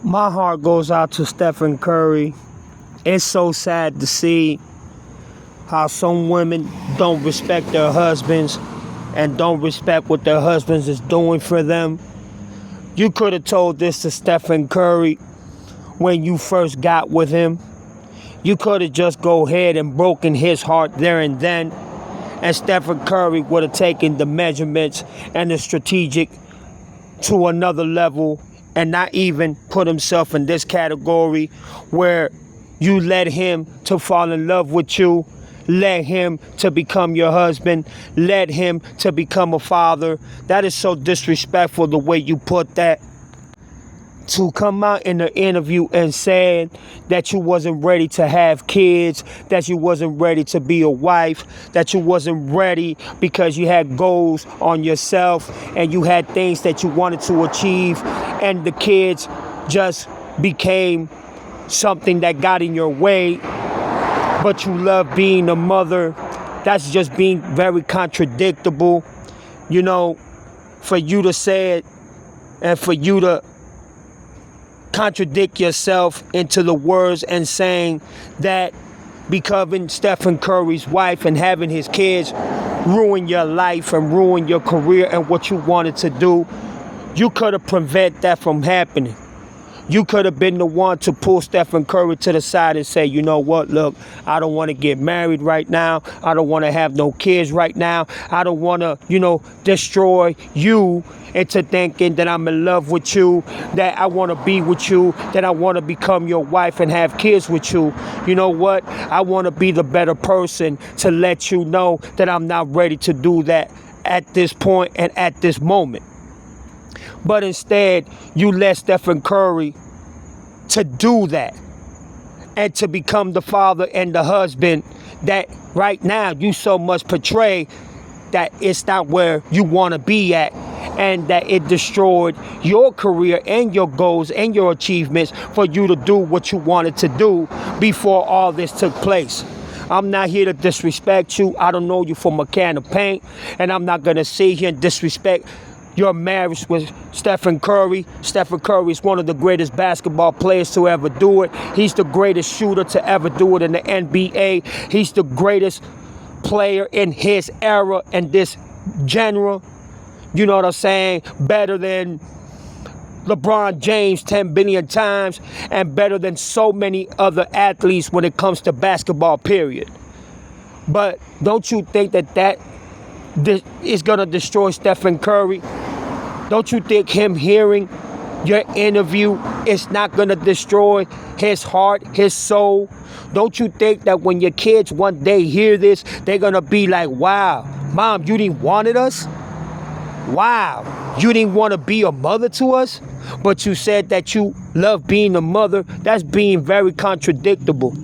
My heart goes out to Stephen Curry. It's so sad to see how some women don't respect their husbands and don't respect what their husbands is doing for them. You could have told this to Stephen Curry when you first got with him. You could have just go ahead and broken his heart there and then, and Stephen Curry would have taken the measurements and the strategic to another level and not even put himself in this category where you led him to fall in love with you, led him to become your husband, led him to become a father. That is so disrespectful the way you put that. To come out in the interview and say that you wasn't ready to have kids, that you wasn't ready to be a wife, that you wasn't ready because you had goals on yourself and you had things that you wanted to achieve, and the kids just became something that got in your way, but you love being a mother. That's just being very contradictable. You know, for you to say it and for you to contradict yourself into the words and saying that becoming Stephen Curry's wife and having his kids ruin your life and ruin your career and what you wanted to do, you could have prevented that from happening. You could have been the one to pull Stephen Curry to the side and say, you know what, look, I don't want to get married right now. I don't want to have no kids right now. I don't want to, destroy you into thinking that I'm in love with you, that I want to be with you, that I want to become your wife and have kids with you. You know what? I want to be the better person to let you know that I'm not ready to do that at this point and at this moment. But instead, you let Stephen Curry to do that and to become the father and the husband that right now you so much portray that it's not where you want to be at, and that it destroyed your career and your goals and your achievements for you to do what you wanted to do before all this took place. I'm not here to disrespect you. I don't know you from a can of paint, and I'm not going to sit here and disrespect your marriage with Stephen Curry. Stephen Curry is one of the greatest basketball players to ever do it. He's the greatest shooter to ever do it in the NBA. He's the greatest player in his era and this genre. You know what I'm saying? Better than LeBron James 10 billion times, and better than so many other athletes when it comes to basketball, period. But don't you think that is going to destroy Stephen Curry? Don't you think him hearing your interview is not going to destroy his heart, his soul? Don't you think that when your kids one day hear this, they're going to be like, wow, Mom, you didn't wanted us? Wow, you didn't want to be a mother to us? But you said that you love being a mother. That's being very contradictable.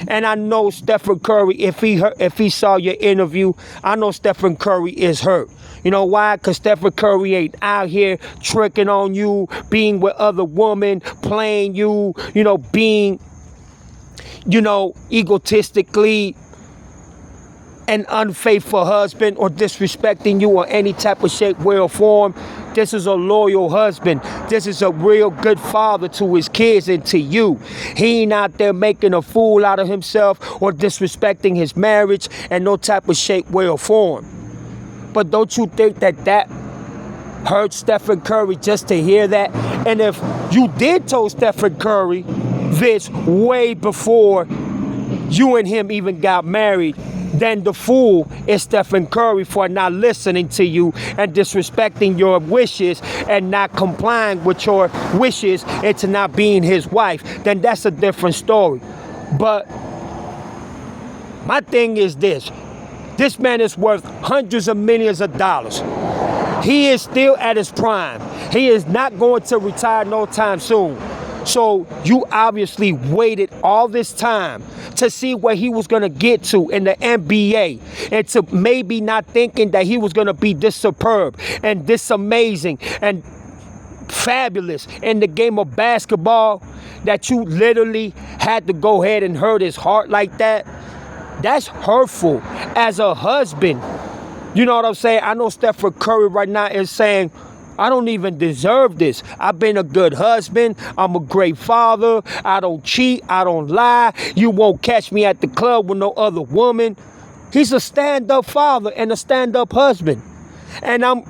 And I know Stephen Curry, if he saw your interview, I know Stephen Curry is hurt. You know why? Because Stephen Curry ain't out here tricking on you, being with other women, playing you, being, egotistically an unfaithful husband or disrespecting you or any type of shape, way, or form. This is a loyal husband. This is a real good father to his kids and to you. He ain't out there making a fool out of himself or disrespecting his marriage in no type of shape, way, or form. But don't you think that hurts Stephen Curry just to hear that? And if you did tell Stephen Curry this way before you and him even got married, then the fool is Stephen Curry for not listening to you and disrespecting your wishes and not complying with your wishes into not being his wife. Then that's a different story. But my thing is this. This man is worth hundreds of millions of dollars. He is still at his prime. He is not going to retire no time soon. So you obviously waited all this time to see where he was going to get to in the NBA, and to maybe not thinking that he was going to be this superb and this amazing and fabulous in the game of basketball, that you literally had to go ahead and hurt his heart like that. That's hurtful as a husband. You know what I'm saying? I know Stephen Curry right now is saying, I don't even deserve this. I've been a good husband. I'm a great father. I don't cheat. I don't lie. You won't catch me at the club with no other woman. He's a stand-up father and a stand-up husband. And I'm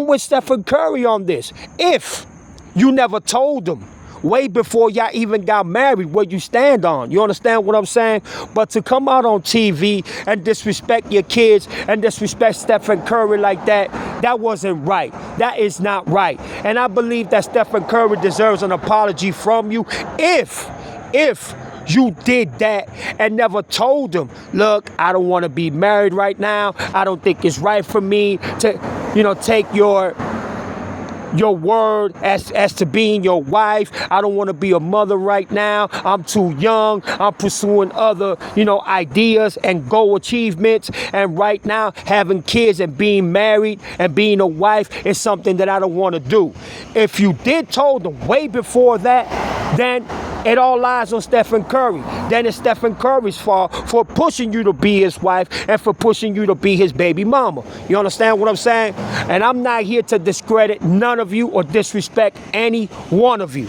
with Stephen Curry on this. If you never told him way before y'all even got married what you stand on. You understand what I'm saying? But to come out on TV and disrespect your kids and disrespect Stephen Curry like that, that wasn't right. That is not right. And I believe that Stephen Curry deserves an apology from you if you did that and never told him, look, I don't want to be married right now. I don't think it's right for me to, take your word as to being your wife. I don't want to be a mother right now. I'm too young. I'm pursuing other, ideas and goal achievements. And right now, having kids and being married and being a wife is something that I don't want to do. If you did told them way before that, then it all lies on Stephen Curry. Then it's Stephen Curry's fault for pushing you to be his wife and for pushing you to be his baby mama. You understand what I'm saying? And I'm not here to discredit none of you or disrespect any one of you.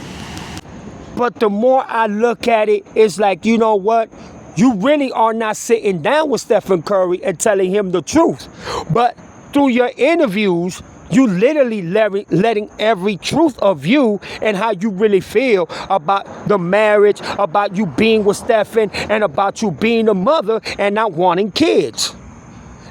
But the more I look at it, it's like, you know what? You really are not sitting down with Stephen Curry and telling him the truth. But through your interviews, you literally letting every truth of you and how you really feel about the marriage, about you being with Stephen, and about you being a mother and not wanting kids.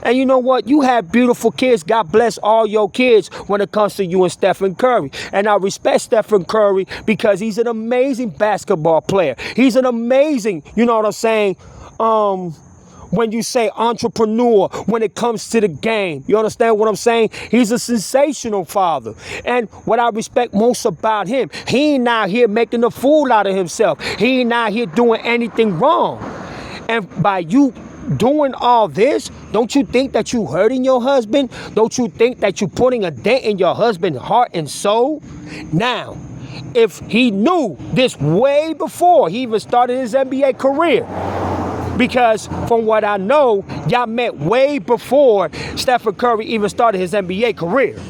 And you know what? You have beautiful kids. God bless all your kids when it comes to you and Stephen Curry. And I respect Stephen Curry because he's an amazing basketball player. He's an amazing, you know what I'm saying, when you say entrepreneur, when it comes to the game. You understand what I'm saying? He's a sensational father. And what I respect most about him, he ain't out here making a fool out of himself. He ain't out here doing anything wrong. And by you doing all this, don't you think that you hurting your husband? Don't you think that you putting a dent in your husband's heart and soul? Now, if he knew this way before he even started his NBA career, because from what I know, y'all met way before Stephen Curry even started his NBA career,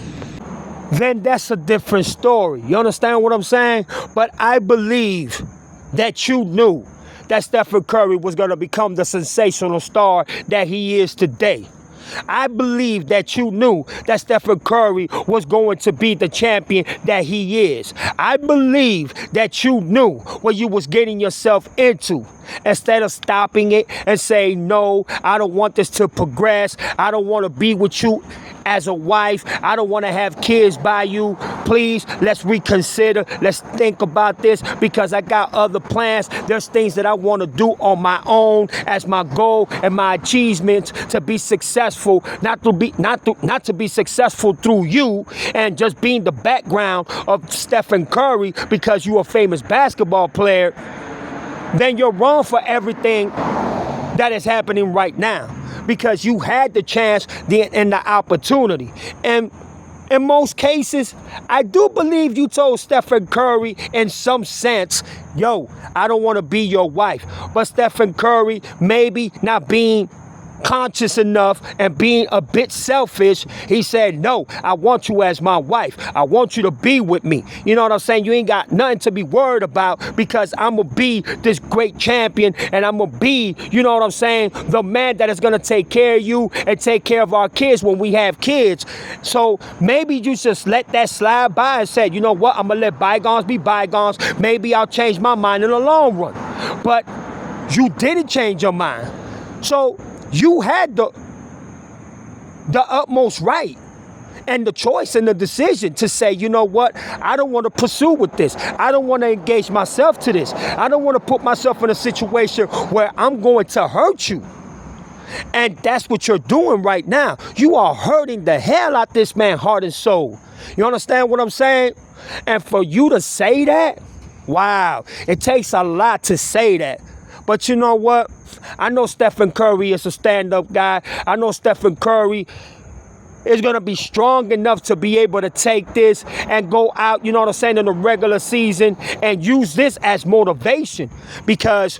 then that's a different story. You understand what I'm saying? But I believe that you knew that Stephen Curry was going to become the sensational star that he is today. I believe that you knew that Stephen Curry was going to be the champion that he is. I believe that you knew what you was getting yourself into. Instead of stopping it and saying, no, I don't want this to progress. I don't want to be with you as a wife. I don't want to have kids by you. Please, let's reconsider. Let's think about this because I got other plans. There's things that I want to do on my own as my goal and my achievements to be successful, not to be successful through you and just being the background of Stephen Curry because you're a famous basketball player. Then you're wrong for everything that is happening right now because you had the chance and the opportunity. And in most cases, I do believe you told Stephen Curry in some sense, yo, I don't want to be your wife. But Stephen Curry maybe not being conscious enough and being a bit selfish, he said, no, I want you as my wife. I want you to be with me. You know what I'm saying? You ain't got nothing to be worried about because I'm going to be this great champion and I'm going to be, you know what I'm saying, the man that is going to take care of you and take care of our kids when we have kids. So maybe you just let that slide by and said, you know what, I'm going to let bygones be bygones. Maybe I'll change my mind in the long run. But you didn't change your mind. So you had the utmost right and the choice and the decision to say, you know what, I don't want to pursue with this. I don't want to engage myself to this. I don't want to put myself in a situation where I'm going to hurt you. And that's what you're doing right now. You are hurting the hell out this man's heart and soul. You understand what I'm saying? And for you to say that, wow, it takes a lot to say that. But you know what? I know Stephen Curry is a stand-up guy. I know Stephen Curry is going to be strong enough to be able to take this and go out, you know what I'm saying, in the regular season and use this as motivation. Because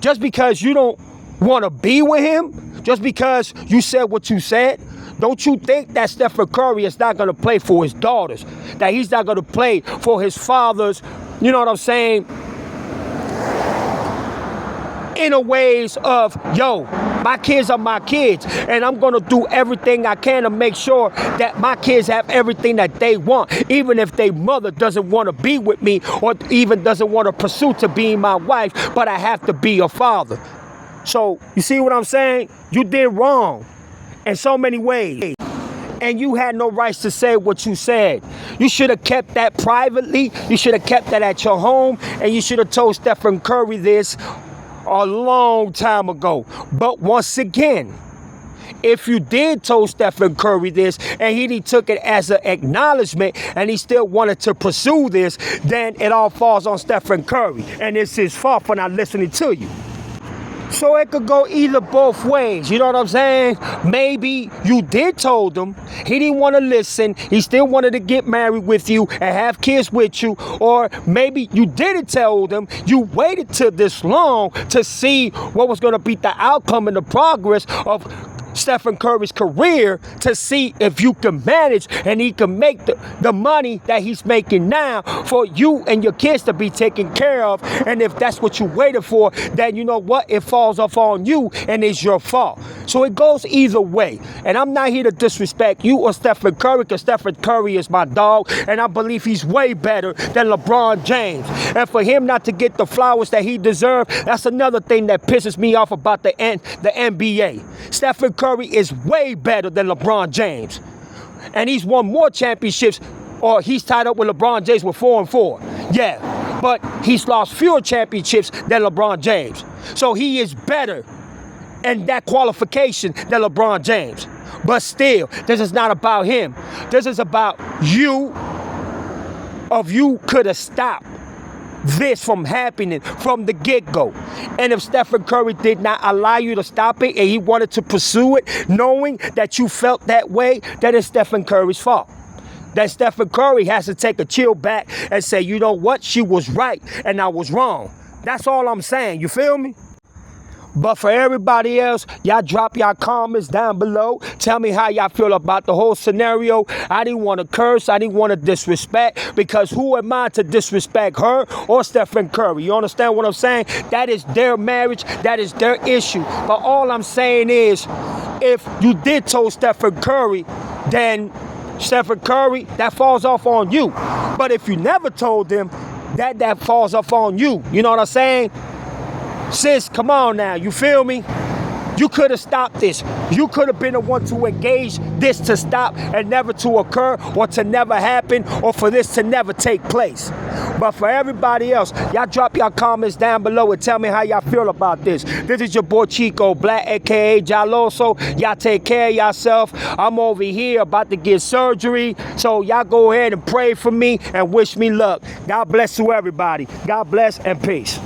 just because you don't want to be with him, just because you said what you said, Don't you think that Stephen Curry is not going to play for his daughters? That he's not going to play for his father's, you know what I'm saying? Inner ways of, yo, my kids are my kids, and I'm going to do everything I can to make sure that my kids have everything that they want, even if their mother doesn't want to be with me or even doesn't want to pursue to be my wife, but I have to be a father. So, you see what I'm saying? You did wrong in so many ways. And you had no rights to say what you said. You should have kept that privately. You should have kept that at your home. And you should have told Stephen Curry this a long time ago. But once again, if you did tell Stephen Curry this and he took it as an acknowledgement and he still wanted to pursue this, then it all falls on Stephen Curry. And it's his fault for not listening to you. So it could go either both ways, you know what I'm saying? Maybe you did told him, he didn't want to listen, he still wanted to get married with you and have kids with you, or maybe you didn't tell them, you waited till this long to see what was going to be the outcome and the progress of Stephen Curry's career to see if you can manage and he can make the money that he's making now for you and your kids to be taken care of. And if that's what you waited for, then you know what? It falls off on you and it's your fault. So it goes either way. And I'm not here to disrespect you or Stephen Curry, because Stephen Curry is my dog and I believe he's way better than LeBron James. And for him not to get the flowers that he deserved, that's another thing that pisses me off about the NBA. Stephen Curry is way better than LeBron James. And he's won more championships, or he's tied up with LeBron James with 4-4. Yeah, but he's lost fewer championships than LeBron James. So he is better in that qualification than LeBron James. But still, this is not about him. This is about you. If you could have stopped this from happening from the get-go. And if Stephen Curry did not allow you to stop it and he wanted to pursue it, knowing that you felt that way, that is Stephen Curry's fault. That Stephen Curry has to take a chill back and say, you know what, she was right and I was wrong. That's all I'm saying, you feel me? But for everybody else, y'all drop y'all comments down below. Tell me how y'all feel about the whole scenario. I didn't want to curse. I didn't want to disrespect, because who am I to disrespect her or Stephen Curry? You understand what I'm saying? That is their marriage. That is their issue. But all I'm saying is, if you did tell Stephen Curry, then Stephen Curry, that falls off on you. But if you never told them, that falls off on you. You know what I'm saying? Sis, come on now, you feel me? You could have stopped this. You could have been the one to engage this to stop and never to occur, or to never happen, or for this to never take place. But for everybody else, y'all drop y'all comments down below and tell me how y'all feel about this. This is your boy Chico Black, aka Jaloso. Y'all take care of yourself. I'm over here about to get surgery. So y'all go ahead and pray for me and wish me luck. God bless you, everybody. God bless and peace.